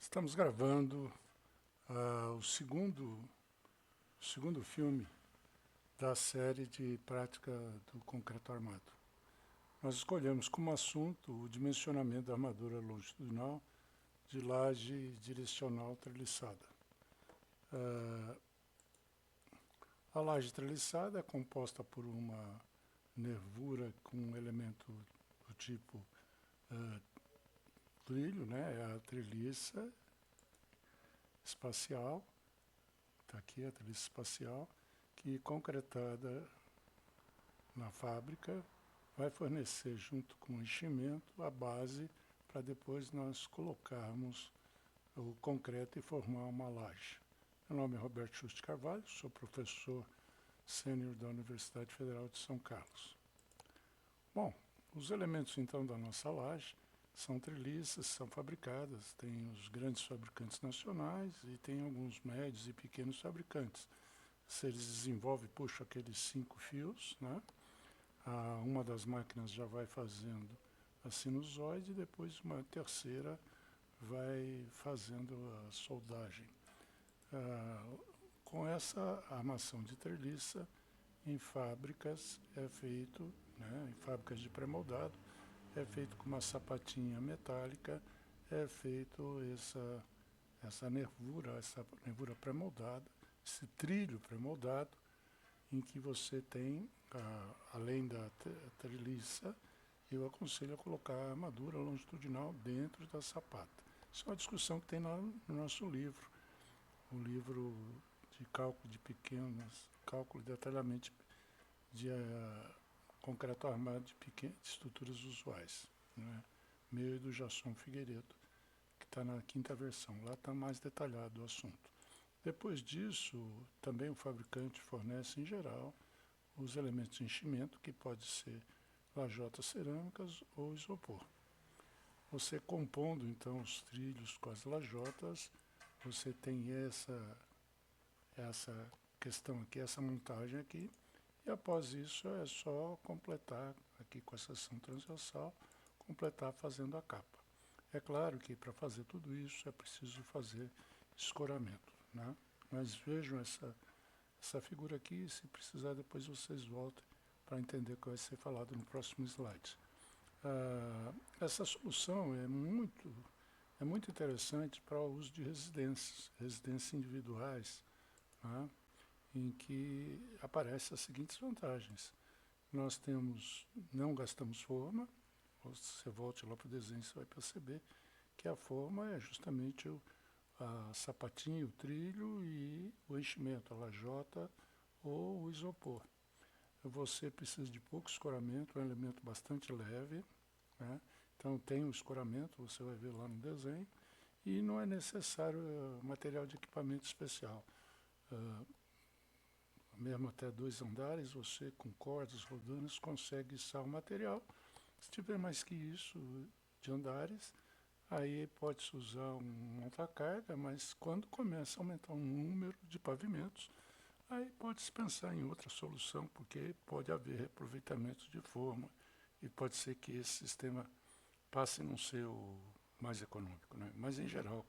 Estamos gravando o segundo filme da série de prática do concreto armado. Nós escolhemos como assunto o dimensionamento da armadura longitudinal de laje direcional treliçada. A laje treliçada é composta por uma nervura com um elemento do tipo trilho, né? É a treliça espacial, está aqui a treliça espacial, que concretada na fábrica vai fornecer junto com o enchimento a base para depois nós colocarmos o concreto e formar uma laje. Meu nome é Roberto Juste Carvalho, sou professor sênior da Universidade Federal de São Carlos. Bom, os elementos então da nossa laje são treliças, são fabricadas, tem os grandes fabricantes nacionais e tem alguns médios e pequenos fabricantes. Se eles desenvolvem, puxam aqueles 5 fios, né? Uma das máquinas já vai fazendo a sinusoide e depois uma terceira vai fazendo a soldagem. Com essa armação de treliça, em fábricas é feito, né, em fábricas de pré-moldado, é feito com uma sapatinha metálica, é feito essa nervura pré-moldada, esse trilho pré-moldado, em que você tem, além da treliça, eu aconselho a colocar a armadura longitudinal dentro da sapata. Isso é uma discussão que tem lá no nosso livro, o livro de cálculo de cálculo de detalhamento de concreto armado de estruturas usuais, né? Meu e do Jasson Figueiredo, que está na 5ª versão. Lá está mais detalhado o assunto. Depois disso, também o fabricante fornece, em geral, os elementos de enchimento, que pode ser lajotas cerâmicas ou isopor. Você compondo, então, os trilhos com as lajotas, você tem essa questão aqui, essa montagem aqui, e após isso é só completar aqui com a seção transversal, completar fazendo a capa. É claro que para fazer tudo isso é preciso fazer escoramento, né? Mas vejam essa figura aqui, se precisar depois vocês voltem para entender o que vai ser falado no próximo slide. Essa solução é muito interessante para o uso de residências individuais, né, em que aparecem as seguintes vantagens. Nós não gastamos forma, você volte lá para o desenho, você vai perceber que a forma é justamente a sapatinha, o trilho e o enchimento, a lajota ou o isopor. Você precisa de pouco escoramento, é um elemento bastante leve, né? Então tem um escoramento, você vai ver lá no desenho, e não é necessário material de equipamento especial. Mesmo até 2 andares, você com cordas, rodanas, consegue içar o material. Se tiver mais que isso de andares, aí pode-se usar um montacarga, mas quando começa a aumentar o número de pavimentos, aí pode-se pensar em outra solução, porque pode haver reaproveitamento de forma e pode ser que esse sistema passe a não ser o mais econômico, né? Mas em geral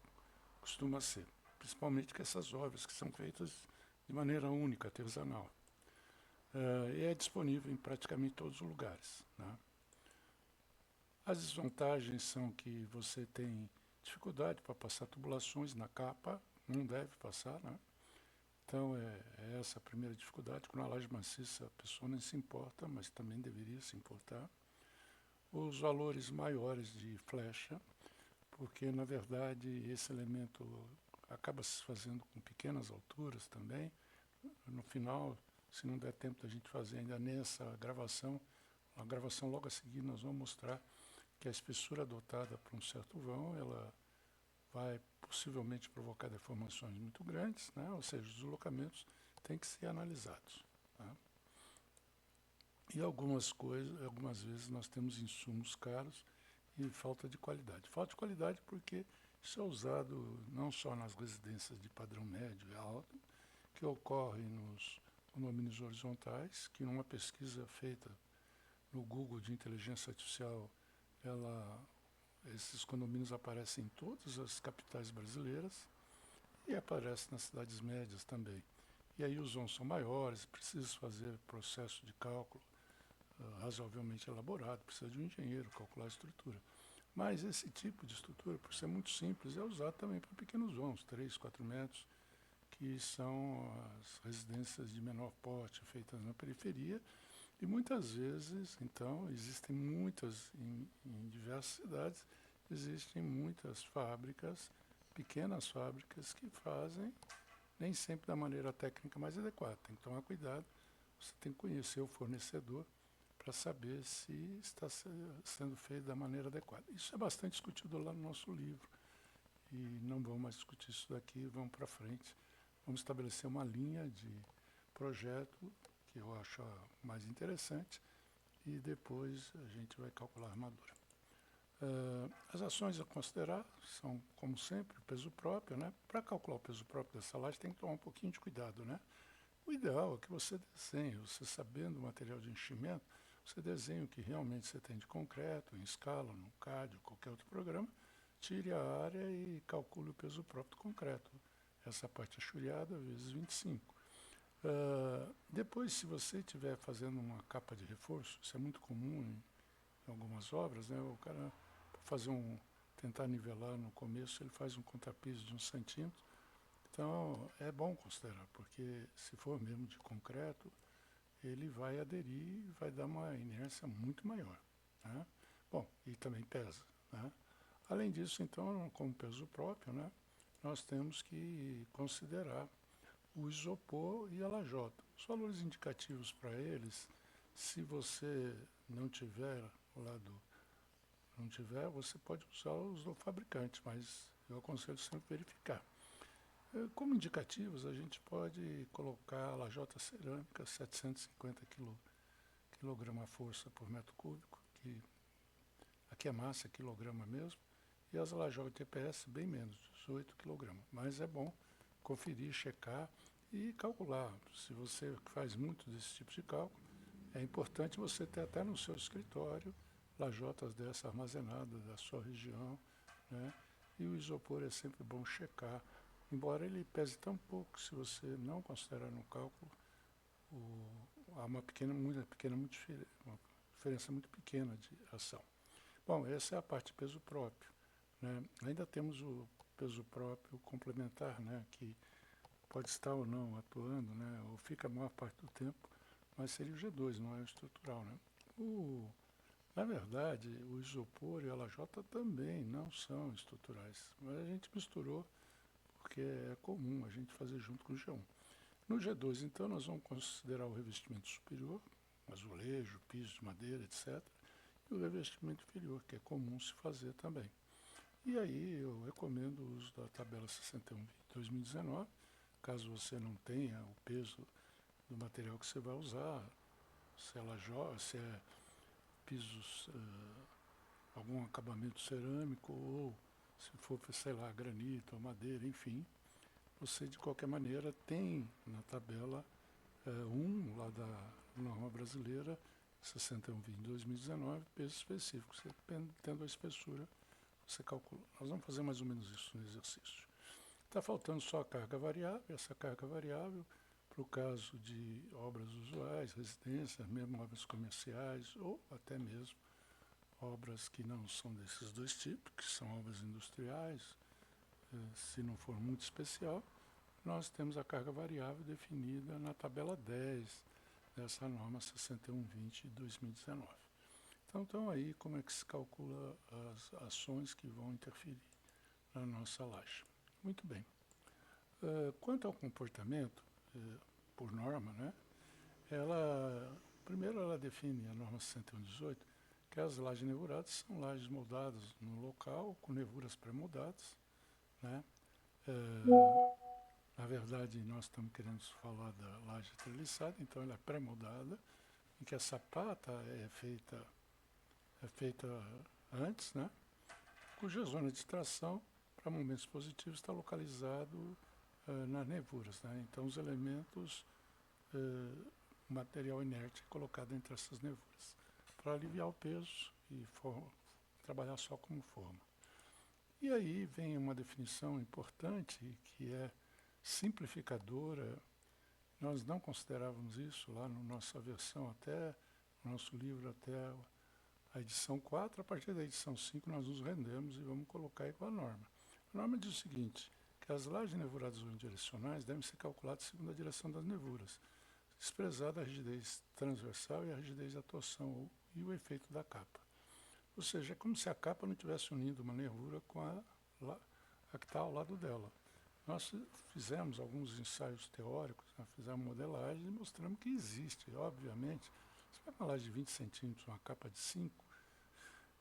costuma ser, principalmente com essas obras que são feitas de maneira única, artesanal. E é disponível em praticamente todos os lugares, né? As desvantagens são que você tem dificuldade para passar tubulações na capa, não deve passar, né? Então é essa a primeira dificuldade. Com a laje maciça a pessoa nem se importa, mas também deveria se importar. Os valores maiores de flecha, porque na verdade esse elemento acaba se fazendo com pequenas alturas também. No final, se não der tempo da gente fazer ainda nessa gravação, a gravação logo a seguir nós vamos mostrar que a espessura adotada para um certo vão, ela vai possivelmente provocar deformações muito grandes, né? Ou seja, os deslocamentos têm que ser analisados, tá? E algumas vezes nós temos insumos caros e falta de qualidade. Falta de qualidade porque isso é usado não só nas residências de padrão médio e alto, que ocorre nos condomínios horizontais, que numa pesquisa feita no Google de inteligência artificial, ela esses condomínios aparecem em todas as capitais brasileiras e aparecem nas cidades médias também. E aí os vãos são maiores, precisa fazer processo de cálculo razoavelmente elaborado, precisa de um engenheiro calcular a estrutura. Mas esse tipo de estrutura, por ser muito simples, é usado também para pequenos vãos, 3, 4 metros, que são as residências de menor porte feitas na periferia. E muitas vezes, então, existem muitas, em diversas cidades, existem muitas fábricas, pequenas fábricas, que fazem, nem sempre da maneira técnica mais adequada. Tem que tomar cuidado, você tem que conhecer o fornecedor para saber se está sendo feito da maneira adequada. Isso é bastante discutido lá no nosso livro, e não vamos mais discutir isso daqui, vamos para frente. Vamos estabelecer uma linha de projeto que eu acho mais interessante e depois a gente vai calcular a armadura. As ações a considerar são, como sempre, o peso próprio, né? Para calcular o peso próprio dessa laje tem que tomar um pouquinho de cuidado, né? O ideal é que você desenhe, você sabendo o material de enchimento, você desenhe o que realmente você tem de concreto, em escala, no CAD ou qualquer outro programa, tire a área e calcule o peso próprio do concreto. Essa parte achulhada vezes 25. Depois, se você estiver fazendo uma capa de reforço, isso é muito comum em algumas obras, né? O cara, para tentar nivelar no começo, ele faz um contrapiso de 1 centímetro. Então, é bom considerar, porque se for mesmo de concreto, ele vai aderir e vai dar uma inércia muito maior, né? Bom, e também pesa, né? Além disso, então, como peso próprio, né, nós temos que considerar o isopor e a lajota. Os valores indicativos para eles, se você não tiver você pode usar os do fabricante, mas eu aconselho sempre verificar. Como indicativos, a gente pode colocar a lajota cerâmica 750 kg força por metro cúbico, que aqui é massa, é quilograma mesmo, e as lajotas TPS bem menos, 18 kg. Mas é bom conferir, checar e calcular. Se você faz muito desse tipo de cálculo, é importante você ter até no seu escritório lajotas dessa armazenadas da sua região, né? E o isopor é sempre bom checar, embora ele pese tão pouco, se você não considerar no cálculo, há uma diferença muito pequena de ação. Bom, essa é a parte de peso próprio, né? Ainda temos o peso próprio complementar, né? Que pode estar ou não atuando, né? Ou fica a maior parte do tempo, mas seria o G2, não é o estrutural, né? Na verdade, o isopor e a lajota também não são estruturais, mas a gente misturou porque é comum a gente fazer junto com o G1. No G2, então, nós vamos considerar o revestimento superior, azulejo, piso de madeira, etc., e o revestimento inferior, que é comum se fazer também. E aí eu recomendo o uso da tabela 61 de 2019, caso você não tenha o peso do material que você vai usar, se é pisos, algum acabamento cerâmico, ou se for, sei lá, granito ou madeira, enfim, você de qualquer maneira tem na tabela 1 lá da norma brasileira 6120 de 2019, peso específico. Você tendo a espessura, você calcula. Nós vamos fazer mais ou menos isso no exercício. Está faltando só a carga variável. Essa carga variável, para o caso de obras usuais, residências, mesmo obras comerciais, ou até mesmo obras que não são desses dois tipos, que são obras industriais, se não for muito especial, nós temos a carga variável definida na tabela 10 dessa norma 6120 de 2019. Então aí como é que se calcula as ações que vão interferir na nossa laje. Muito bem. Quanto ao comportamento, por norma, né, primeiro ela define a norma 6118, que as lajes nevuradas são lajes moldadas no local, com nevuras pré-moldadas, né? Na verdade, nós estamos querendo falar da laje treliçada, então ela é pré-moldada, em que a sapata é feita antes, né? Cuja zona de extração para momentos positivos está localizado nas nevuras, né? Então os elementos, o material inerte é colocado entre essas nevuras, para aliviar o peso e trabalhar só como forma. E aí vem uma definição importante que é simplificadora. Nós não considerávamos isso lá na nossa versão, até no nosso livro, até a edição 4. A partir da edição 5 nós nos rendemos e vamos colocar aí com a norma. A norma diz o seguinte, que as lajes nevuradas unidirecionais devem ser calculadas segundo a direção das nevuras, desprezada a rigidez transversal e a rigidez da torção e o efeito da capa. Ou seja, é como se a capa não estivesse unindo uma nervura com a que está ao lado dela. Nós fizemos alguns ensaios teóricos, fizemos modelagem e mostramos que existe, obviamente. Se vai uma laje de 20 centímetros, uma capa de 5,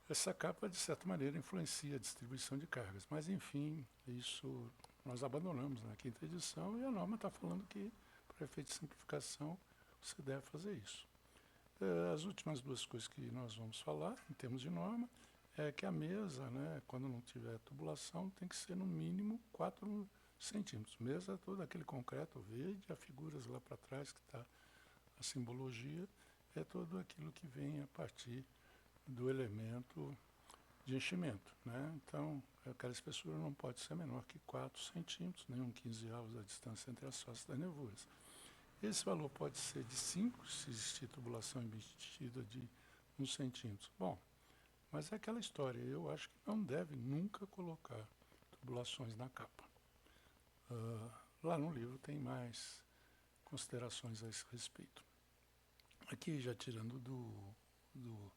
essa capa, de certa maneira, influencia a distribuição de cargas. Mas, enfim, isso nós abandonamos na quinta edição e a norma está falando que, para efeito de simplificação, você deve fazer isso. As últimas duas coisas que nós vamos falar, em termos de norma, é que a mesa, né, quando não tiver tubulação, tem que ser no mínimo 4 centímetros. Mesa é todo aquele concreto verde, as figuras lá para trás, que está a simbologia, é tudo aquilo que vem a partir do elemento de enchimento, né? Então, aquela espessura não pode ser menor que 4 centímetros, nem 1/15 da distância entre as faces das nevuras. Esse valor pode ser de 5, se existir tubulação embutida de 1 centímetro. Bom, mas é aquela história, eu acho que não deve nunca colocar tubulações na capa. Lá no livro tem mais considerações a esse respeito. Aqui, já tirando do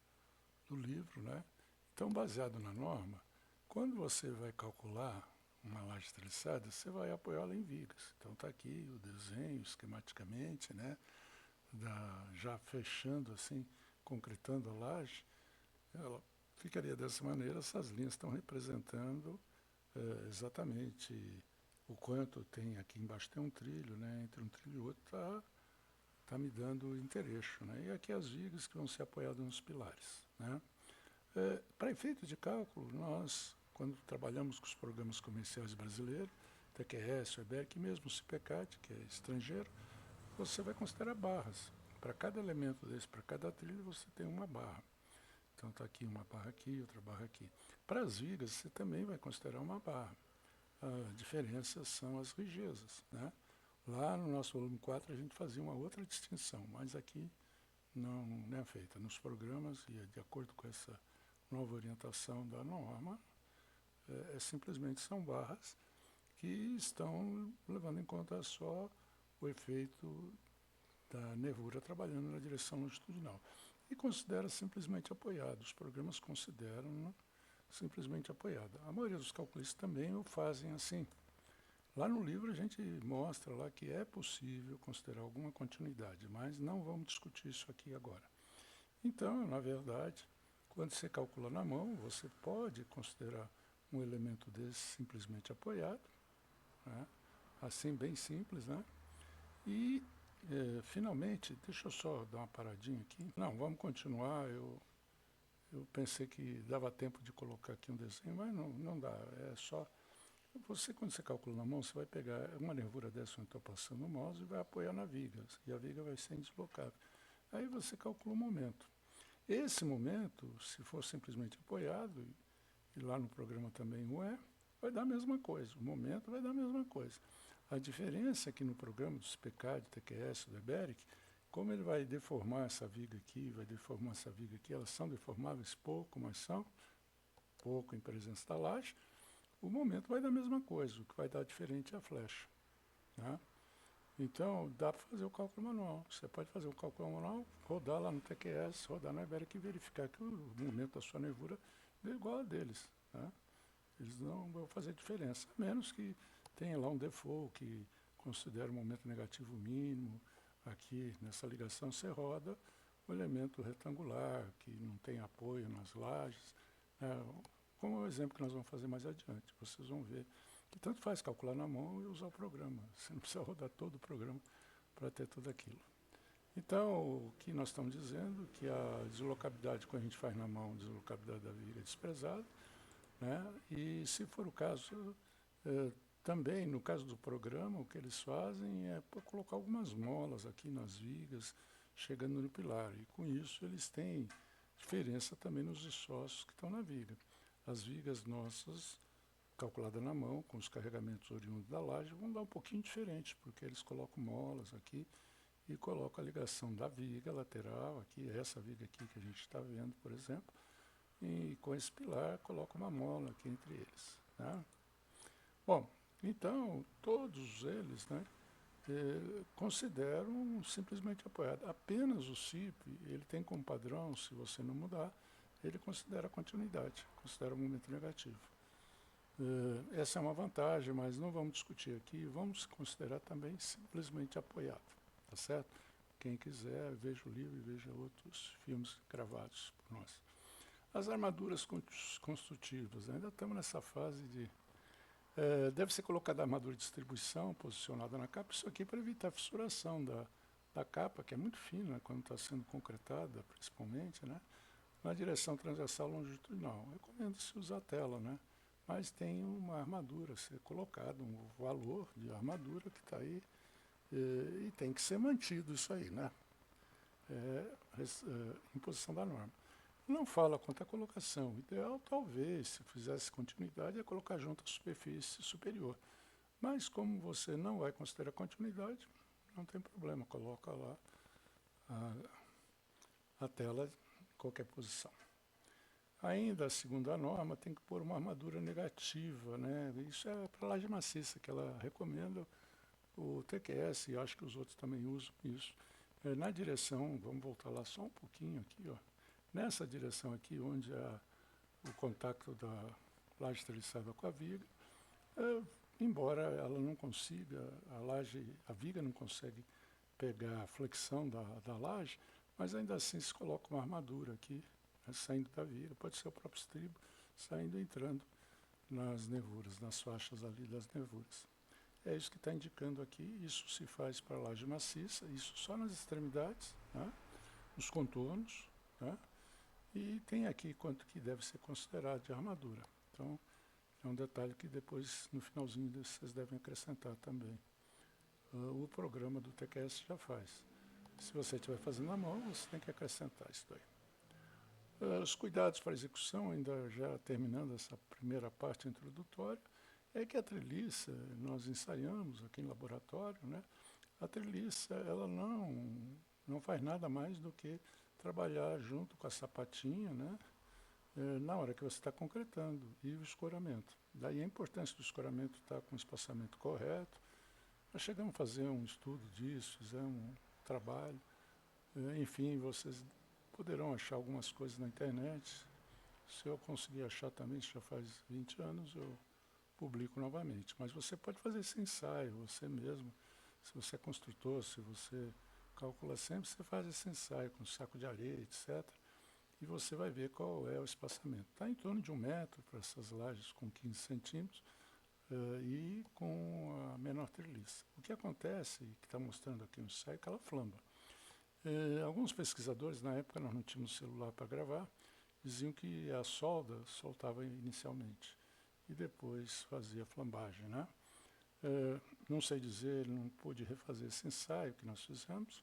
livro, né? Então, baseado na norma, quando você vai calcular uma laje treliçada, você vai apoiá-la em vigas. Então está aqui o desenho, esquematicamente, né? Já fechando assim, concretando a laje, ela ficaria dessa maneira. Essas linhas estão representando exatamente o quanto tem aqui embaixo. Tem um trilho, né? Entre um trilho e outro está me dando intereixo, né? E aqui as vigas que vão ser apoiadas nos pilares, né? Para efeito de cálculo, nós, quando trabalhamos com os programas comerciais brasileiros, TQS, o EBERC, mesmo o CIPECAT, que é estrangeiro, você vai considerar barras. Para cada elemento desse, para cada trilho, você tem uma barra. Então está aqui uma barra aqui, outra barra aqui. Para as vigas, você também vai considerar uma barra. A diferença são as rijezas, né? Lá no nosso volume 4 a gente fazia uma outra distinção, mas aqui não é feita. Nos programas, e de acordo com essa nova orientação da norma, simplesmente são barras que estão levando em conta só o efeito da nervura trabalhando na direção longitudinal. E considera simplesmente apoiado. Os programas consideram simplesmente apoiado. A maioria dos calculistas também o fazem assim. Lá no livro a gente mostra lá que é possível considerar alguma continuidade, mas não vamos discutir isso aqui agora. Então, na verdade, quando você calcula na mão, você pode considerar um elemento desse simplesmente apoiado, né? Assim, bem simples, né? E, finalmente, deixa eu só dar uma paradinha aqui. Não, vamos continuar. Eu pensei que dava tempo de colocar aqui um desenho, mas não dá. É só... quando você calcula na mão, você vai pegar uma nervura dessa onde estou passando o mouse e vai apoiar na viga. E a viga vai ser indeslocável. Aí você calcula o momento. Esse momento, se for simplesmente apoiado, e lá no programa também o é, vai dar a mesma coisa. O momento vai dar a mesma coisa. A diferença é que no programa do SPECAD, TQS, do EBERIC, como ele vai deformar essa viga aqui, vai deformar essa viga aqui, elas são deformáveis pouco, mas são pouco em presença da laje, o momento vai dar a mesma coisa, o que vai dar diferente é a flecha, né? Então, dá para fazer o cálculo manual. Você pode fazer o cálculo manual, rodar lá no TQS, rodar no EBERIC e verificar que o momento da sua nervura é igual a deles, né? Eles não vão fazer diferença, a menos que tenha lá um default que considera o momento negativo mínimo. Aqui, nessa ligação, você roda o elemento retangular, que não tem apoio nas lajes, né? Como o exemplo que nós vamos fazer mais adiante. Vocês vão ver que tanto faz calcular na mão e usar o programa. Você não precisa rodar todo o programa para ter tudo aquilo. Então, o que nós estamos dizendo que a deslocabilidade, quando a gente faz na mão, a deslocabilidade da viga é desprezada, né? E, se for o caso, também, no caso do programa, o que eles fazem é colocar algumas molas aqui nas vigas, chegando no pilar. E, com isso, eles têm Diferença também nos esforços que estão na viga. As vigas nossas, calculadas na mão, com os carregamentos oriundos da laje, vão dar um pouquinho diferente, porque eles colocam molas aqui e colocam a ligação da viga lateral, aqui, essa viga aqui que a gente está vendo, por exemplo, e com esse pilar coloca uma mola aqui entre eles. Tá? Bom, então todos eles, né, consideram simplesmente apoiado. Apenas o CIP, ele tem como padrão, se você não mudar, ele considera a continuidade, considera o momento negativo. Essa é uma vantagem, mas não vamos discutir aqui, vamos considerar também simplesmente apoiado, tá certo? Quem quiser, veja o livro e veja outros filmes gravados por nós. As armaduras construtivas, ainda estamos nessa fase de... deve ser colocada a armadura de distribuição posicionada na capa, isso aqui para evitar a fissuração da capa, que é muito fina, né, quando está sendo concretada, principalmente, né, na direção transversal longitudinal. Recomenda-se usar a tela, né, mas tem uma armadura a ser colocada, um valor de armadura que está aí, e tem que ser mantido isso aí, né, imposição da norma. Não fala quanto à colocação. O ideal, talvez, se fizesse continuidade, é colocar junto a superfície superior. Mas, como você não vai considerar continuidade, não tem problema, coloca lá a tela em qualquer posição. Ainda, segundo a norma, tem que pôr uma armadura negativa, né? Isso é para laje maciça, que ela recomenda o TQS, e acho que os outros também usam isso. Na direção, vamos voltar lá só um pouquinho aqui, ó. Nessa direção aqui, onde o contato da laje treliçada com a viga, embora ela não consiga, a viga não consegue pegar a flexão da laje, mas ainda assim se coloca uma armadura aqui, né, saindo da viga, pode ser o próprio estribo, saindo e entrando nas nervuras, nas faixas ali das nervuras. É isso que está indicando aqui, isso se faz para a laje maciça, isso só nas extremidades, né, nos contornos, né, e tem aqui quanto que deve ser considerado de armadura. Então, é um detalhe que depois, no finalzinho, vocês devem acrescentar também. O programa do TQS já faz. Se você estiver fazendo à mão, você tem que acrescentar isso daí. Os cuidados para a execução, ainda já terminando essa primeira parte introdutória, é que a treliça, nós ensaiamos aqui em laboratório, né? A treliça, ela não faz nada mais do que trabalhar junto com a sapatinha, né, na hora que você está concretando, e o escoramento. Daí a importância do escoramento estar com o espaçamento correto. Nós chegamos a fazer um estudo disso, fizemos um trabalho. Enfim, vocês poderão achar algumas coisas na internet. Se eu conseguir achar também, isso já faz 20 anos, eu publico novamente. Mas você pode fazer esse ensaio, você mesmo. Se você é construtor, se você calcula sempre, você faz esse ensaio com saco de areia, etc. E você vai ver qual é o espaçamento. Está em torno de 1 metro para essas lajes com 15 centímetros e com a menor treliça. O que acontece, que está mostrando aqui no ensaio, é que ela flamba. Alguns pesquisadores, na época nós não tínhamos celular para gravar, diziam que a solda soltava inicialmente e depois fazia flambagem, né? Não sei dizer, não pude refazer esse ensaio que nós fizemos,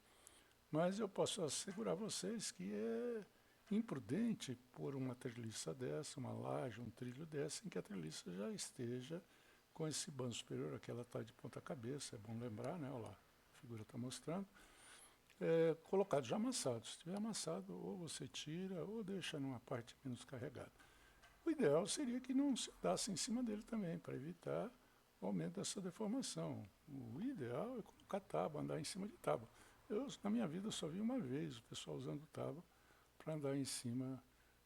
mas eu posso assegurar a vocês que é imprudente pôr uma treliça dessa, uma laje, um trilho dessa, em que a treliça já esteja com esse banco superior, aqui ela está de ponta cabeça, é bom lembrar, né? Olha lá, a figura está mostrando. Colocado já amassado. Se estiver amassado, ou você tira, ou deixa numa parte menos carregada. O ideal seria que não se andasse em cima dele também, para evitar o aumento dessa deformação. O ideal é colocar tábua, andar em cima de tábua. Na minha vida, só vi uma vez o pessoal usando tábua para andar em cima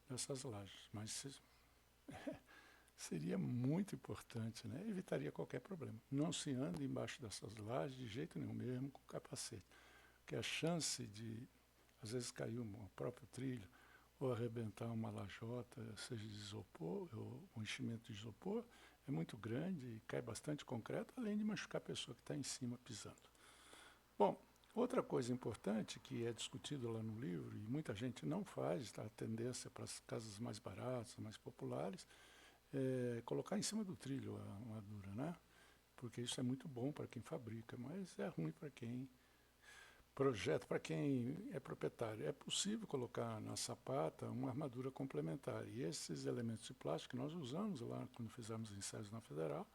dessas lajes. Mas seria muito importante, né? Evitaria qualquer problema. Não se anda embaixo dessas lajes de jeito nenhum, mesmo com capacete. Porque a chance de, às vezes, cair um próprio trilho ou arrebentar uma lajota, seja de isopor, ou um enchimento de isopor, é muito grande e cai bastante concreto, além de machucar a pessoa que está em cima pisando. Bom, outra coisa importante que é discutido lá no livro, e muita gente não faz, tá? A tendência para as casas mais baratas, mais populares, é colocar em cima do trilho a armadura, né? Porque isso é muito bom para quem fabrica, mas é ruim para quem Projeto para quem é proprietário. É possível colocar na sapata uma armadura complementar. E esses elementos de plástico que nós usamos lá quando fizemos ensaios na Federal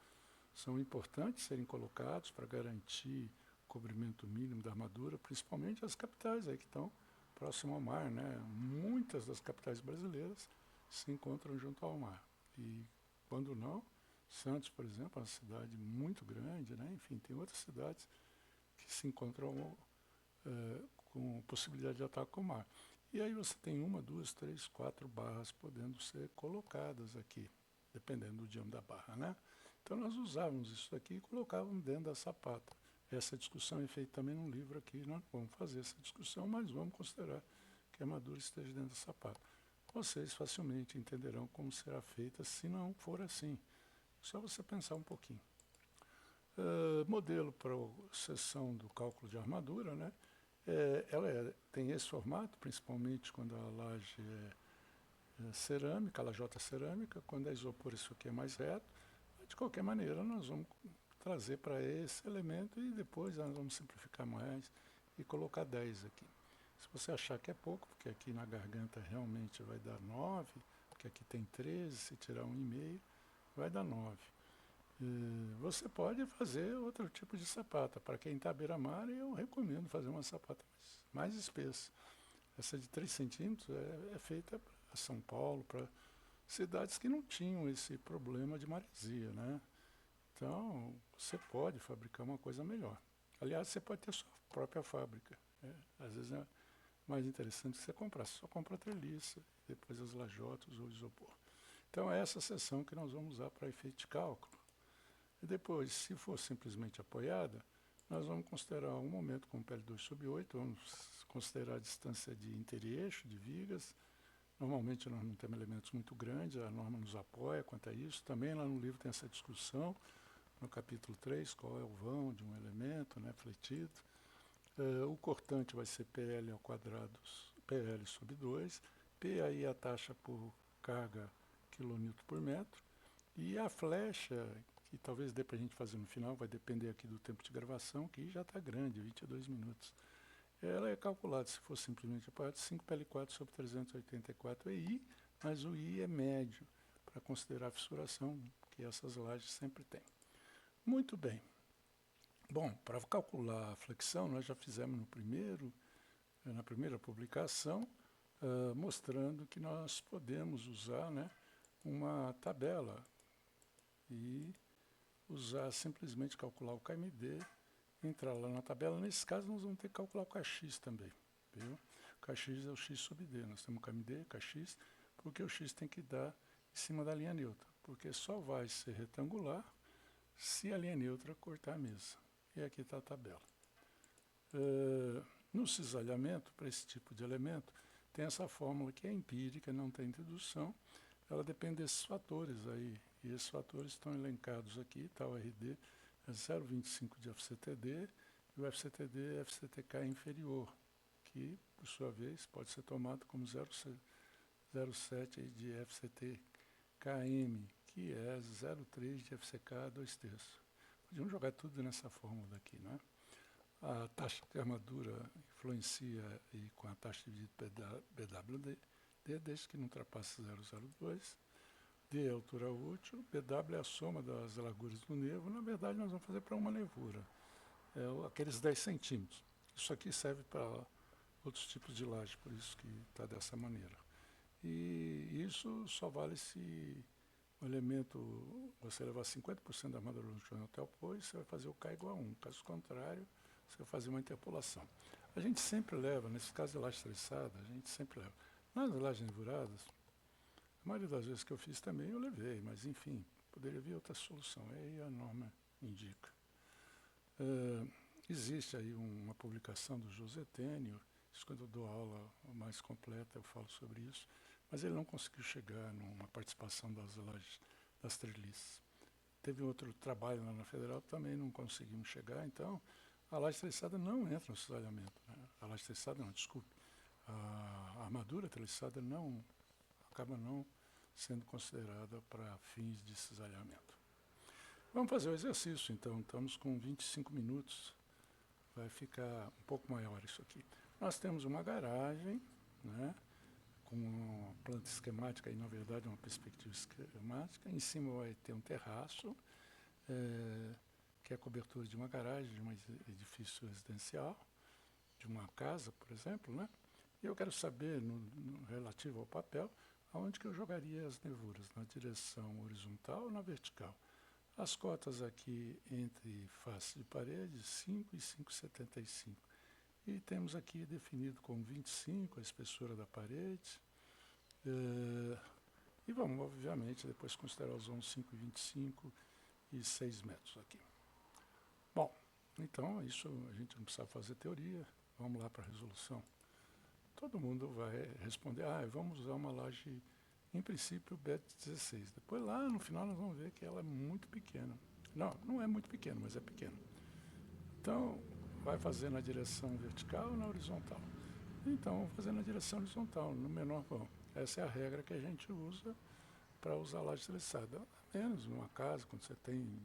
são importantes serem colocados para garantir o cobrimento mínimo da armadura, principalmente as capitais aí que estão próximo ao mar, né? Muitas das capitais brasileiras se encontram junto ao mar. E quando não, Santos, por exemplo, é uma cidade muito grande, né? Enfim, tem outras cidades que se encontram com possibilidade de ataque com o mar. E aí você tem uma, duas, três, quatro barras podendo ser colocadas aqui, dependendo do diâmetro da barra, né? Então nós usávamos isso aqui e colocávamos dentro da sapata. Essa discussão é feita também num livro aqui, nós não vamos fazer essa discussão, mas vamos considerar que a armadura esteja dentro da sapata. Vocês facilmente entenderão como será feita se não for assim. Só você pensar um pouquinho. Modelo para a seção do cálculo de armadura, né? Ela tem esse formato, principalmente quando a laje é cerâmica, a lajota cerâmica, quando é isopor isso aqui é mais reto. De qualquer maneira, nós vamos trazer para esse elemento e depois nós vamos simplificar mais e colocar 10 aqui. Se você achar que é pouco, porque aqui na garganta realmente vai dar 9, porque aqui tem 13, se tirar 1,5, vai dar 9. Você pode fazer outro tipo de sapata. Para quem está à beira-mar, eu recomendo fazer uma sapata mais espessa. Essa de 3 centímetros é feita para São Paulo, para cidades que não tinham esse problema de maresia, né? Então, você pode fabricar uma coisa melhor. Aliás, você pode ter sua própria fábrica. Né? Às vezes é mais interessante você comprar. Você só compra a treliça, depois as lajotas ou isopor. Então, é essa seção que nós vamos usar para efeito de cálculo. E depois, se for simplesmente apoiada, nós vamos considerar um momento com PL2/8, vamos considerar a distância de intereixo, de vigas. Normalmente nós não temos elementos muito grandes, a norma nos apoia quanto a isso. Também lá no livro tem essa discussão, no capítulo 3, qual é o vão de um elemento, né, fletido. O cortante vai ser PL ao quadrado, PL/2. P aí é a taxa por carga quilonewton por metro. E a flecha, que talvez dê para a gente fazer no final, vai depender aqui do tempo de gravação, que já está grande, 22 minutos. Ela é calculada, se for simplesmente apoiado, 5PL4 sobre 384 EI, mas o I é médio, para considerar a fissuração que essas lajes sempre têm. Muito bem. Bom, para calcular a flexão, nós já fizemos na primeira publicação, mostrando que nós podemos usar, né, uma tabela e usar simplesmente calcular o KMD, entrar lá na tabela. Nesse caso, nós vamos ter que calcular o Kx também. Viu? O Kx é o x sobre d. Nós temos o KMD, Kx, porque o x tem que dar em cima da linha neutra, porque só vai ser retangular se a linha neutra cortar a mesa. E aqui está a tabela. No cisalhamento, para esse tipo de elemento, tem essa fórmula que é empírica, não tem introdução. Ela depende desses fatores aí, e esses fatores estão elencados aqui, tá? O RD é 0,25 de FCTD, e o FCTD é FCTK inferior, que, por sua vez, pode ser tomado como 0,7 de FCTKM, que é 0,3 de FCK 2/3. Podíamos jogar tudo nessa fórmula daqui, né? A taxa de armadura influencia aí com a taxa dividida pela BWD, desde que não ultrapasse 0,02. D é a altura útil, BW é a soma das larguras do nervo. Na verdade, nós vamos fazer para uma nervura, aqueles 10 centímetros. Isso aqui serve para outros tipos de laje, por isso que está dessa maneira. E isso só vale se o elemento, você levar 50% da armadura longitudinal até o apoio, você vai fazer o K igual a 1. Caso contrário, você vai fazer uma interpolação. A gente sempre leva, nesse caso de laje estressada, a gente sempre leva. Nas lajes nervuradas, a maioria das vezes que eu fiz também eu levei, mas enfim, poderia vir outra solução, aí a norma indica. Existe aí uma publicação do José Tênio, isso quando eu dou aula mais completa eu falo sobre isso, mas ele não conseguiu chegar numa participação das lajes das treliças. Teve outro trabalho lá na Federal, também não conseguimos chegar, então a laje treliçada não entra no cisalhamento. Né? A laje treliçada não, desculpe. A armadura treliçada acaba não sendo considerada para fins de cisalhamento. Vamos fazer o exercício, então. Estamos com 25 minutos. vai ficar um pouco maior isso aqui. Nós temos uma garagem, né, com uma planta esquemática, e na verdade uma perspectiva esquemática. Em cima vai ter um terraço, que é a cobertura de uma garagem, de um edifício residencial, de uma casa, por exemplo, né? E eu quero saber, no relativo ao papel, aonde que eu jogaria as nevuras, na direção horizontal ou na vertical. As cotas aqui entre face de parede, 5 e 5,75. E temos aqui definido como 25 a espessura da parede. E vamos, obviamente, depois considerar os 5,25 e 6 metros aqui. Bom, então isso a gente não precisa fazer teoria. Vamos lá para a resolução. Todo mundo vai responder, vamos usar uma laje, em princípio, Bet16. Depois lá no final nós vamos ver que ela é muito pequena. Não é muito pequena, mas é pequena. Então, vai fazer na direção vertical ou na horizontal? Então, vamos fazer na direção horizontal, no menor vão. Essa é a regra que a gente usa para usar laje treliçada. Menos numa casa, quando você tem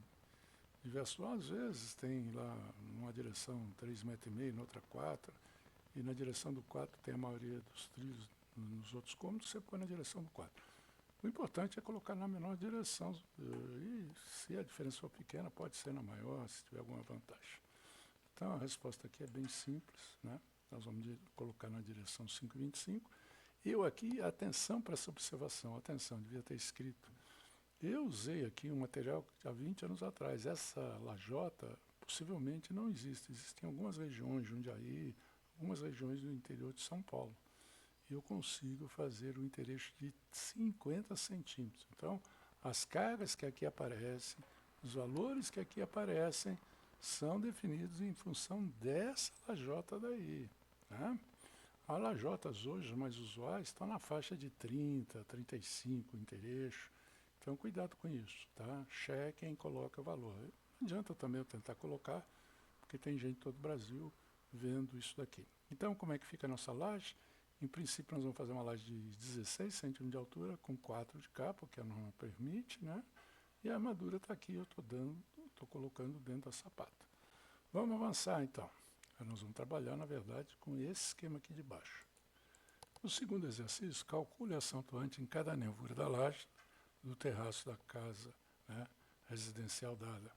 diversos, às vezes tem lá numa direção 3,5 metros, na outra 4, e na direção do 4 tem a maioria dos trilhos nos outros cômodos, você põe na direção do 4. O importante é colocar na menor direção, e se a diferença for pequena, pode ser na maior, se tiver alguma vantagem. Então, a resposta aqui é bem simples, né? Nós vamos colocar na direção 5,25. Eu aqui, atenção para essa observação, atenção, devia ter escrito. Eu usei aqui um material há 20 anos atrás. Essa lajota possivelmente não existe. Existem algumas regiões, Jundiaí, algumas regiões do interior de São Paulo. E eu consigo fazer um intereixo de 50 centímetros. Então, as cargas que aqui aparecem, os valores que aqui aparecem, são definidos em função dessa lajota daí. Né? As lajotas hoje mais usuais estão na faixa de 30, 35 intereixo. Então, cuidado com isso, tá? Chequem, coloca o valor. Não adianta também eu tentar colocar, porque tem gente de todo o Brasil vendo isso daqui. Então, como é que fica a nossa laje? Em princípio, nós vamos fazer uma laje de 16 centímetros de altura, com 4 de cá, porque a norma permite, né? E a armadura está aqui, eu estou colocando dentro da sapata. Vamos avançar, então. Nós vamos trabalhar, na verdade, com esse esquema aqui de baixo. O segundo exercício, calcule a ação atuante em cada nervura da laje do terraço da casa, né, residencial dada.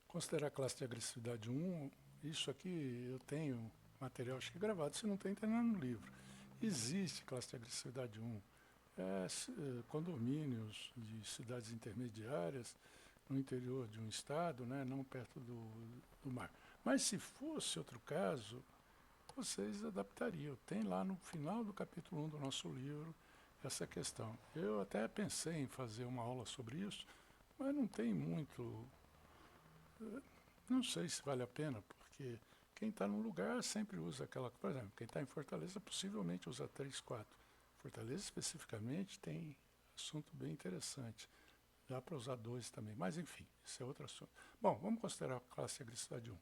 Considerar a classe de agressividade 1, isso aqui eu tenho material acho que gravado, se não tem, está no livro. Existe classe de agressividade 1, condomínios de cidades intermediárias, no interior de um estado, né, não perto do mar. Mas se fosse outro caso, vocês adaptariam. Tem lá no final do capítulo 1 do nosso livro essa questão. Eu até pensei em fazer uma aula sobre isso, mas não tem muito. Não sei se vale a pena, porque quem está num lugar sempre usa aquela. Por exemplo, quem está em Fortaleza possivelmente usa 3, 4. Fortaleza especificamente tem assunto bem interessante. Dá para usar 2 também, mas enfim, isso é outro assunto. Bom, vamos considerar a classe de agressividade 1.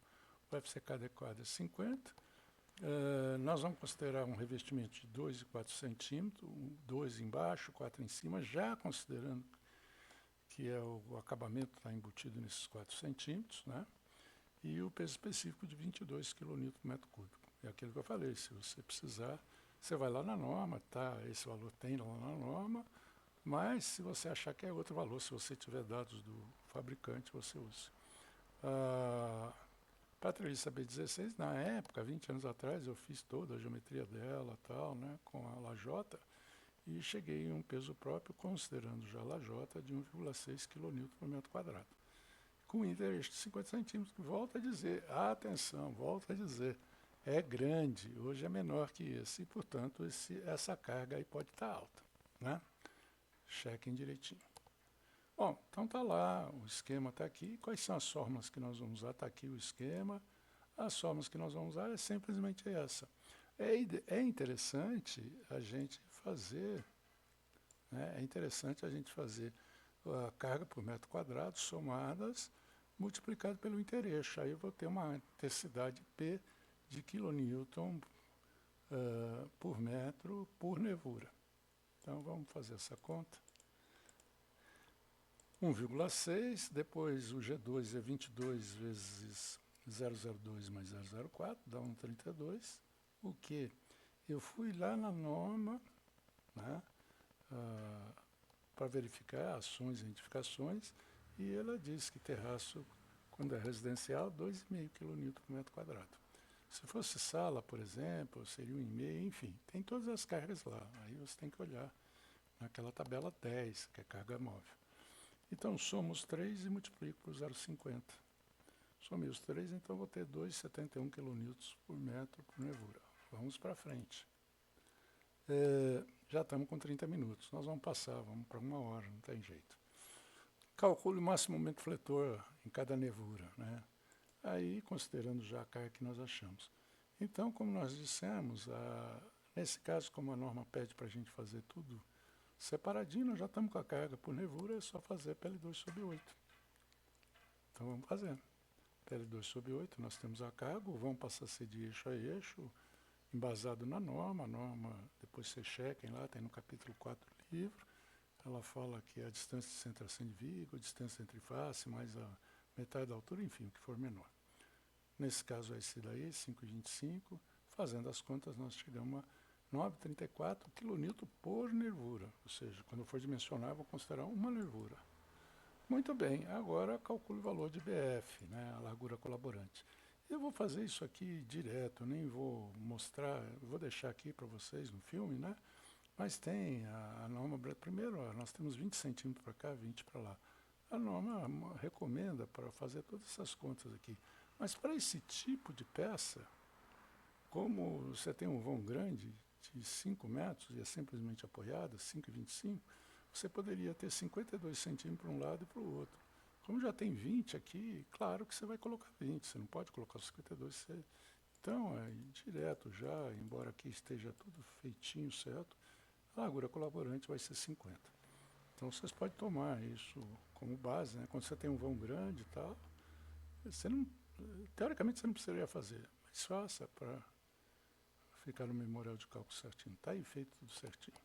O FCK adequado é 50. Nós vamos considerar um revestimento de 2 e 4 centímetros, 2 embaixo, 4 em cima, já considerando que o acabamento está embutido nesses 4 centímetros, né? E o peso específico de 22 kN por metro cúbico. É aquilo que eu falei, se você precisar, você vai lá na norma, tá? Esse valor tem lá na norma, mas se você achar que é outro valor, se você tiver dados do fabricante, você usa. Para a treliça B16, na época, 20 anos atrás, eu fiz toda a geometria dela, tal, né, com a lajota, e cheguei em um peso próprio, considerando já a lajota, de 1,6 kN por metro quadrado. Com interesse de 50 centímetros, volto a dizer, atenção, volto a dizer, é grande, hoje é menor que esse, e, portanto, essa carga aí pode estar alta, né? Chequem direitinho. Bom, então está lá, o esquema está aqui. Quais são as fórmulas que nós vamos usar? Está aqui o esquema. As fórmulas que nós vamos usar é simplesmente essa. É interessante a gente fazer, né, a carga por metro quadrado somadas, multiplicado pelo intereixo. Aí eu vou ter uma intensidade P de kN por metro por nervura. Então vamos fazer essa conta. 1,6, depois o G2 é 22 vezes 002 mais 004 dá 1,32. O que? Eu fui lá na norma, né, para verificar ações e identificações, e ela diz que terraço, quando é residencial, 2,5 kN por metro quadrado. Se fosse sala, por exemplo, seria 1,5, enfim, tem todas as cargas lá. Aí você tem que olhar naquela tabela 10, que é carga móvel. Então, somo os 3 e multiplico por 0,50. Somei os 3, então vou ter 2,71 kN por metro por nervura. Vamos para frente. Já estamos com 30 minutos. Nós vamos passar, vamos para 1 hora, não tem jeito. Calcule o máximo momento fletor em cada nervura, né? Aí, considerando já a carga que nós achamos. Então, como nós dissemos, nesse caso, como a norma pede para a gente fazer tudo separadinho, nós já estamos com a carga por nervura, é só fazer PL2 sobre 8. Então, vamos fazer. PL2 sobre 8, nós temos a carga, vamos passar a ser de eixo a eixo, embasado na norma. A norma, depois vocês chequem lá, tem no capítulo 4 do livro. Ela fala que a distância de centração de Vigo, a distância entre face, mais a metade da altura, enfim, o que for menor. Nesse caso, esse daí, 5,25. Fazendo as contas, nós chegamos a 9,34 kN por nervura. Ou seja, quando eu for dimensionar, eu vou considerar uma nervura. Muito bem, agora calcule o valor de BF, né, a largura colaborante. Eu vou fazer isso aqui direto, nem vou mostrar, vou deixar aqui para vocês no filme, né? Mas tem a norma, primeiro nós temos 20 centímetros para cá, 20 para lá. A norma recomenda para fazer todas essas contas aqui. Mas para esse tipo de peça, como você tem um vão grande de 5 metros e é simplesmente apoiada, 5,25, você poderia ter 52 centímetros para um lado e para o outro. Como já tem 20 aqui, claro que você vai colocar 20, você não pode colocar 52. Então, direto já, embora aqui esteja tudo feitinho, certo, a largura colaborante vai ser 50. Então, vocês podem tomar isso como base, né? Quando você tem um vão grande e tal, você não, teoricamente você não precisaria fazer, mas faça para ficar no memorial de cálculo certinho. Está aí feito tudo certinho.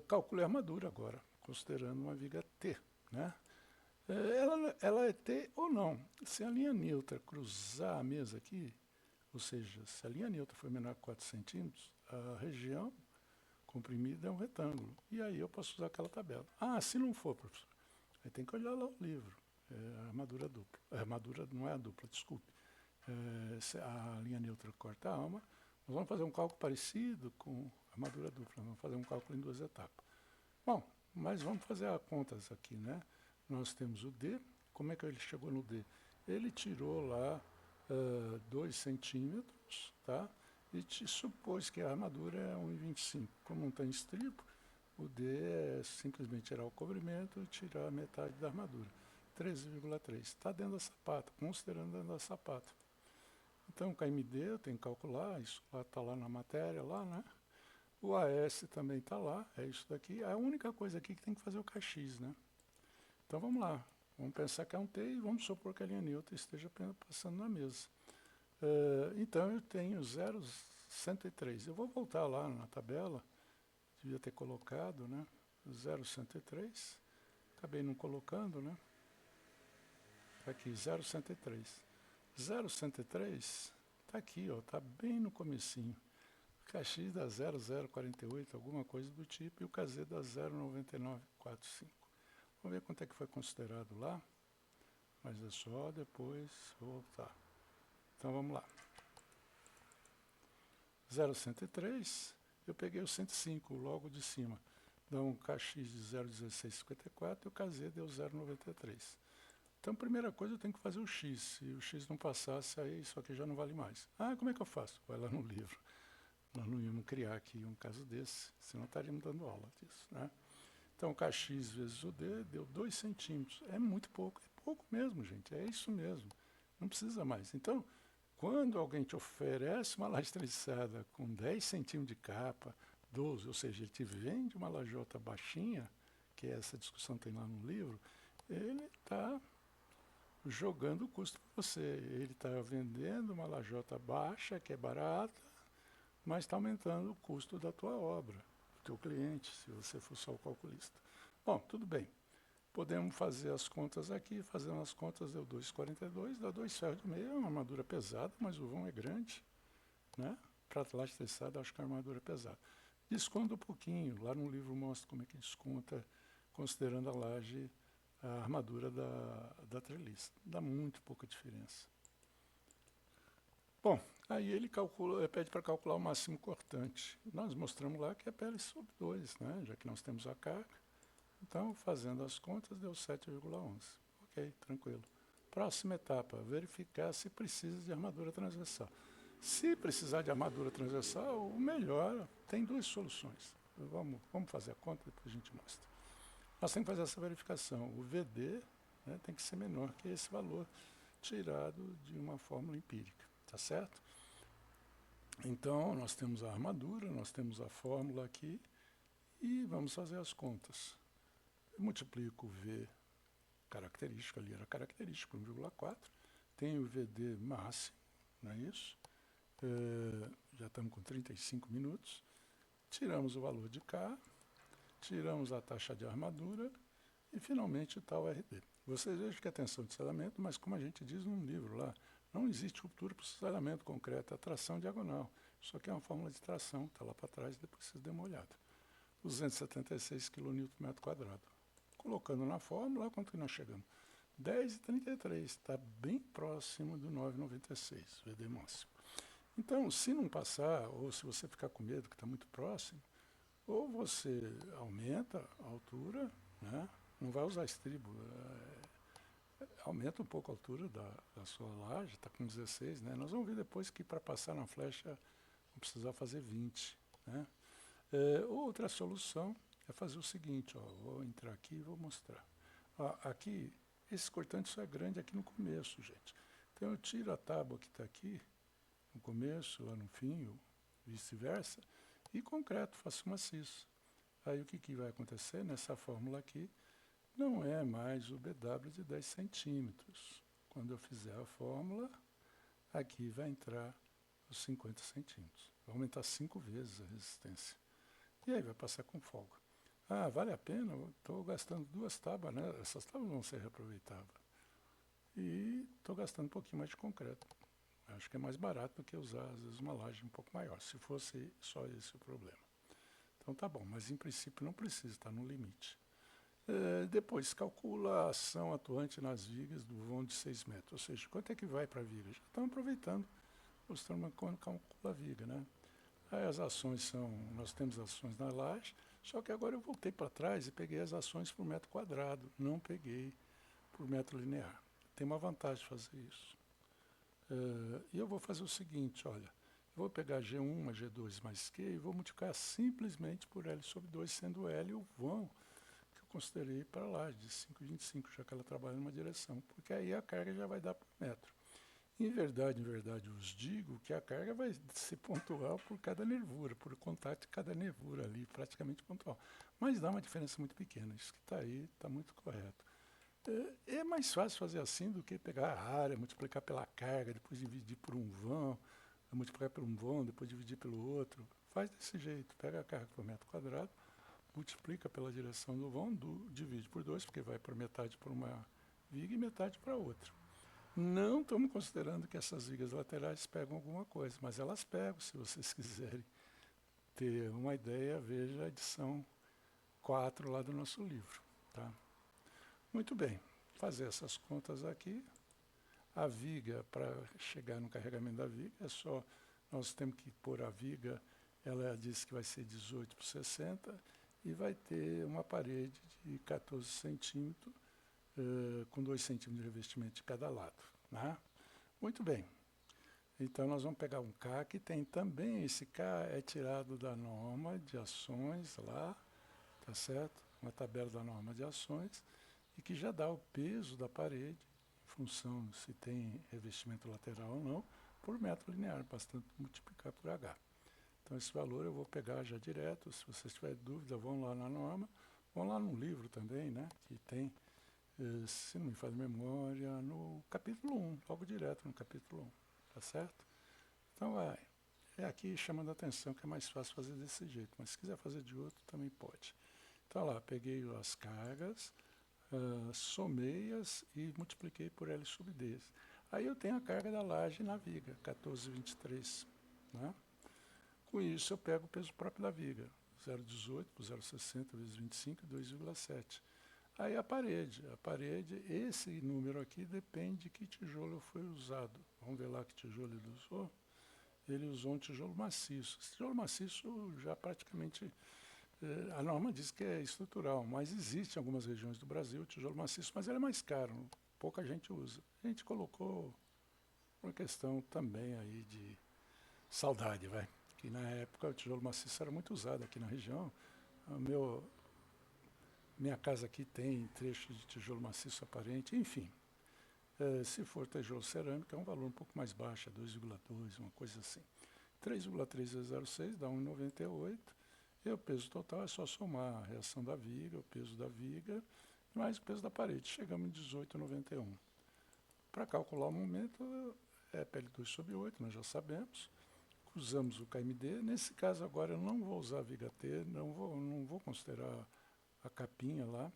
Calcule a armadura agora, considerando uma viga T, né? Ela é T ou não. Se a linha neutra cruzar a mesa aqui, ou seja, se a linha neutra for menor que 4 centímetros, a região comprimida é um retângulo. E aí eu posso usar aquela tabela. Ah, se não for, professor, aí tem que olhar lá o livro. A armadura dupla. A armadura não é a dupla, desculpe. Se a linha neutra corta a alma, nós vamos fazer um cálculo parecido com a armadura dupla. Vamos fazer um cálculo em 2 etapas. Bom, mas vamos fazer as contas aqui, né? Nós temos o D. Como é que ele chegou no D? Ele tirou lá 2 centímetros, tá? E te supôs que a armadura é 1,25. Como não tem estribo, o D é simplesmente tirar o cobrimento e tirar a metade da armadura. 13,3. Está dentro da sapata, considerando dentro da sapata. Então, o KMD eu tenho que calcular, isso está lá na matéria, lá, né? O AS também está lá, é isso daqui. A única coisa aqui que tem que fazer o KX, né? Então, vamos lá. Vamos pensar que é um T e vamos supor que a linha neutra esteja passando na mesa. Então, eu tenho 0,103. Eu vou voltar lá na tabela, devia ter colocado, né? 0,103. Acabei não colocando, né? Aqui, 0,103. 0,103 está aqui, ó, está bem no comecinho. O KX dá 0,048, alguma coisa do tipo, e o KZ dá 0,9945. Vamos ver quanto é que foi considerado lá, mas é só depois voltar. Então vamos lá. 0,103, eu peguei o 105 logo de cima. Dá um KX de 0,1654 e o KZ deu 0,93. Então, primeira coisa, eu tenho que fazer o X. Se o X não passasse, aí isso aqui já não vale mais. Ah, como é que eu faço? Vai lá no livro. Nós não íamos criar aqui um caso desse, senão estaríamos dando aula disso, né? Então, o KX vezes o D deu 2 centímetros. É muito pouco, é pouco mesmo, gente. É isso mesmo. Não precisa mais. Então, quando alguém te oferece uma laje treliçada com 10 centímetros de capa, 12, ou seja, ele te vende uma lajota baixinha, que essa discussão tem lá no livro, ele está jogando o custo para você. Ele está vendendo uma lajota baixa, que é barata, mas está aumentando o custo da tua obra, do teu cliente, se você for só o calculista. Bom, tudo bem. Podemos fazer as contas aqui, fazendo as contas deu 2,42, dá 2 ferros de meia, é uma armadura pesada, mas o vão é grande, né? Para laje teçada, acho que a armadura é pesada. Desconta um pouquinho, lá no livro mostra como é que desconta, considerando a laje, a armadura da treliça. Dá muito pouca diferença. Bom, aí ele pede para calcular o máximo cortante. Nós mostramos lá que é PL sobre 2, né? Já que nós temos a carga. Então, fazendo as contas, deu 7,11. Ok, tranquilo. Próxima etapa, verificar se precisa de armadura transversal. Se precisar de armadura transversal, o melhor, tem duas soluções. Vamos fazer a conta, depois a gente mostra. Nós temos que fazer essa verificação. O VD, né, tem que ser menor que esse valor tirado de uma fórmula empírica, tá certo? Então, nós temos a armadura, nós temos a fórmula aqui, e vamos fazer as contas. Eu multiplico o V característico, ali era característico, 1,4. Tem o VD máximo, não é isso? Já estamos com 35 minutos. Tiramos o valor de K, tiramos a taxa de armadura e finalmente está o RD. Vocês vejam que é tensão de selamento, mas como a gente diz num livro lá, não existe ruptura por selamento concreto, é tração diagonal. Isso aqui é uma fórmula de tração, está lá para trás, depois vocês dêem uma olhada. 276 kN por metro quadrado. Colocando na fórmula, quanto que nós chegamos? 10,33, está bem próximo do 9,96, VD máximo. Então, se não passar, ou se você ficar com medo que está muito próximo, ou você aumenta a altura, né? Não vai usar estribo, aumenta um pouco a altura da sua laje, está com 16, né? Nós vamos ver depois que para passar na flecha vão precisar fazer 20, né? Outra solução é fazer o seguinte, ó, vou entrar aqui e vou mostrar. Aqui, esse cortante só é grande aqui no começo, gente. Então eu tiro a tábua que está aqui, no começo, lá no fim, ou vice-versa, e concreto, faço maciço. Aí o que vai acontecer nessa fórmula aqui? Não é mais o BW de 10 centímetros. Quando eu fizer a fórmula, aqui vai entrar os 50 centímetros. Vai aumentar 5 vezes a resistência. E aí vai passar com folga. Ah, vale a pena? Estou gastando 2 tábuas, né? Essas tábuas vão ser reaproveitáveis. E estou gastando um pouquinho mais de concreto. Acho que é mais barato do que usar, às vezes, uma laje um pouco maior, se fosse só esse o problema. Então tá bom, mas em princípio não precisa, está no limite. Depois, calcula a ação atuante nas vigas do vão de 6 metros, ou seja, quanto é que vai para a viga? Já estamos aproveitando, mostrando como calcula a viga, né? Aí as ações nós temos ações na laje, só que agora eu voltei para trás e peguei as ações por metro quadrado, não peguei por metro linear. Tem uma vantagem de fazer isso. E eu vou fazer o seguinte, olha, eu vou pegar G1 mais G2 mais Q e vou multiplicar simplesmente por L sobre 2, sendo L o vão que eu considerei para lá, de 5,25, já que ela trabalha numa direção, porque aí a carga já vai dar por metro. Em verdade, eu vos digo que a carga vai ser pontual por cada nervura, por contato de cada nervura ali, praticamente pontual. Mas dá uma diferença muito pequena, isso que está aí está muito correto. É mais fácil fazer assim do que pegar a área, multiplicar pela carga, depois dividir por um vão, multiplicar por um vão, depois dividir pelo outro. Faz desse jeito, pega a carga por metro quadrado, multiplica pela direção do vão, divide por 2, porque vai por metade para uma viga e metade para outra. Não estamos considerando que essas vigas laterais pegam alguma coisa, mas elas pegam, se vocês quiserem ter uma ideia, veja a edição 4 lá do nosso livro. Tá? Muito bem, fazer essas contas aqui. A viga, para chegar no carregamento da viga, é só, nós temos que pôr a viga, ela diz que vai ser 18 por 60, e vai ter uma parede de 14 centímetros, com 2 centímetros de revestimento de cada lado. Né? Muito bem. Então, nós vamos pegar um K, que tem também, esse K é tirado da norma de ações lá, tá certo? Uma tabela da norma de ações, e que já dá o peso da parede, em função se tem revestimento lateral ou não, por metro linear, bastante multiplicar por H. Então, esse valor eu vou pegar já direto, se vocês tiverem dúvida, vão lá na norma, vão lá no livro também, né, que tem, se não me falha a memória, no capítulo 1, logo direto no capítulo 1, tá certo? Então, é aqui chamando a atenção que é mais fácil fazer desse jeito, mas se quiser fazer de outro, também pode. Então, lá, peguei as cargas, somei-as e multipliquei por L sub D. Aí eu tenho a carga da laje na viga, 14,23. Né? Com isso eu pego o peso próprio da viga, 0,18 por 0,60 vezes 25, 2,7. Aí a parede, esse número aqui depende de que tijolo foi usado. Vamos ver lá que tijolo ele usou. Ele usou um tijolo maciço. Esse tijolo maciço já praticamente, a norma diz que é estrutural, mas existe em algumas regiões do Brasil o tijolo maciço, mas ele é mais caro, pouca gente usa. A gente colocou uma questão também aí de saudade, vai. Que na época o tijolo maciço era muito usado aqui na região. Minha casa aqui tem trechos de tijolo maciço aparente, enfim. Se for tijolo cerâmico, é um valor um pouco mais baixo, 2,2, uma coisa assim. 3,3 vezes 0,6 dá 1,98. E o peso total é só somar a reação da viga, o peso da viga, mais o peso da parede. Chegamos em 18,91. Para calcular o momento, é PL2 sobre 8, nós já sabemos. Usamos o KMD. Nesse caso agora eu não vou usar a viga T, não vou considerar a capinha lá.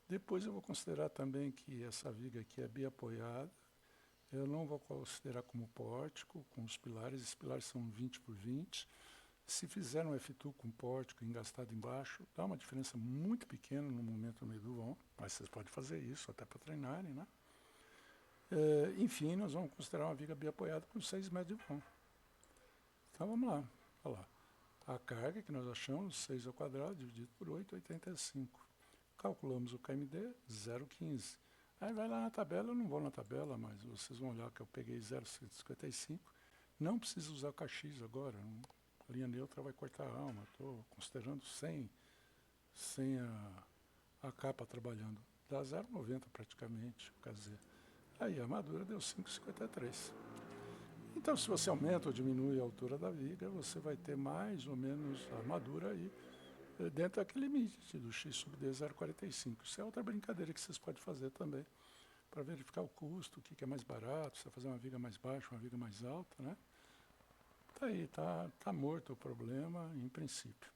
Depois eu vou considerar também que essa viga aqui é biapoiada. Eu não vou considerar como pórtico, com os pilares. Esses pilares são 20 por 20. Se fizer um F2 com pórtico engastado embaixo, dá uma diferença muito pequena no momento do meio do vão, mas vocês podem fazer isso até para treinarem, né? Enfim, nós vamos considerar uma viga biapoiada com 6 metros de vão. Então vamos lá, olha lá. A carga que nós achamos, 6 ao quadrado, dividido por 8, 85. Calculamos o KMD, 0,15. Aí vai lá na tabela, eu não vou na tabela, mas vocês vão olhar que eu peguei 0,155. Não precisa usar o KX agora, a linha neutra vai cortar a alma. Estou considerando sem a capa trabalhando. Dá 0,90 praticamente, quer dizer. Aí a armadura deu 5,53. Então, se você aumenta ou diminui a altura da viga, você vai ter mais ou menos a armadura aí dentro daquele limite do x sub d 0,45. Isso é outra brincadeira que vocês podem fazer também, para verificar o custo, o que é mais barato, se vai fazer uma viga mais baixa, uma viga mais alta, né? Tá aí, tá morto o problema, em princípio.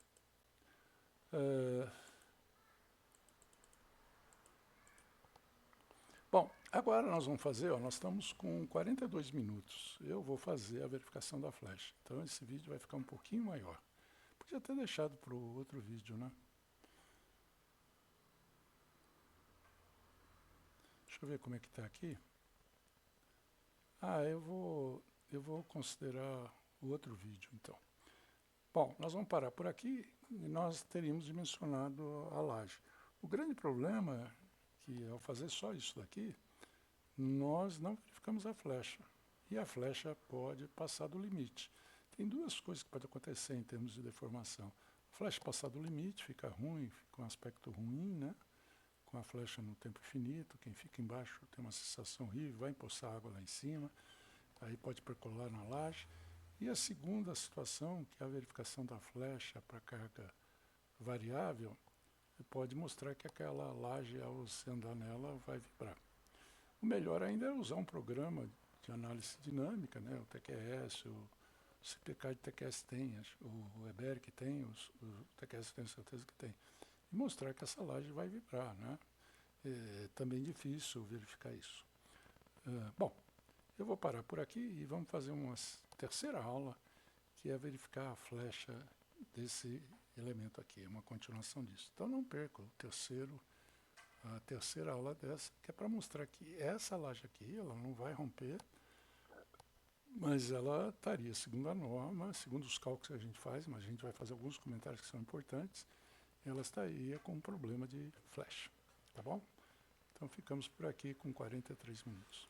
Bom, agora nós vamos fazer, nós estamos com 42 minutos. Eu vou fazer a verificação da flecha. Então esse vídeo vai ficar um pouquinho maior. Podia ter deixado para o outro vídeo, né? Deixa eu ver como é que está aqui. Eu vou considerar o outro vídeo, então. Bom, nós vamos parar por aqui e nós teríamos dimensionado a laje. O grande problema é que ao fazer só isso daqui, nós não verificamos a flecha. E a flecha pode passar do limite. Tem duas coisas que podem acontecer em termos de deformação. A flecha passar do limite, fica ruim, fica um aspecto ruim, né? Com a flecha no tempo infinito, quem fica embaixo tem uma sensação horrível, vai empoçar água lá em cima, aí pode percolar na laje. E a segunda situação, que é a verificação da flecha para carga variável, pode mostrar que aquela laje, ao você andar nela, vai vibrar. O melhor ainda é usar um programa de análise dinâmica, né? O TQS, o CPK de TQS tem, o EBERIC tem, o TQS tenho certeza que tem. E mostrar que essa laje vai vibrar, né? É também difícil verificar isso. Bom, eu vou parar por aqui e vamos fazer uma terceira aula, que é verificar a flecha desse elemento aqui, uma continuação disso. Então não perca a terceira aula dessa, que é para mostrar que essa laje aqui, ela não vai romper, mas ela estaria, segundo a norma, segundo os cálculos que a gente faz, mas a gente vai fazer alguns comentários que são importantes, ela estaria com um problema de flecha, tá bom? Então ficamos por aqui com 43 minutos.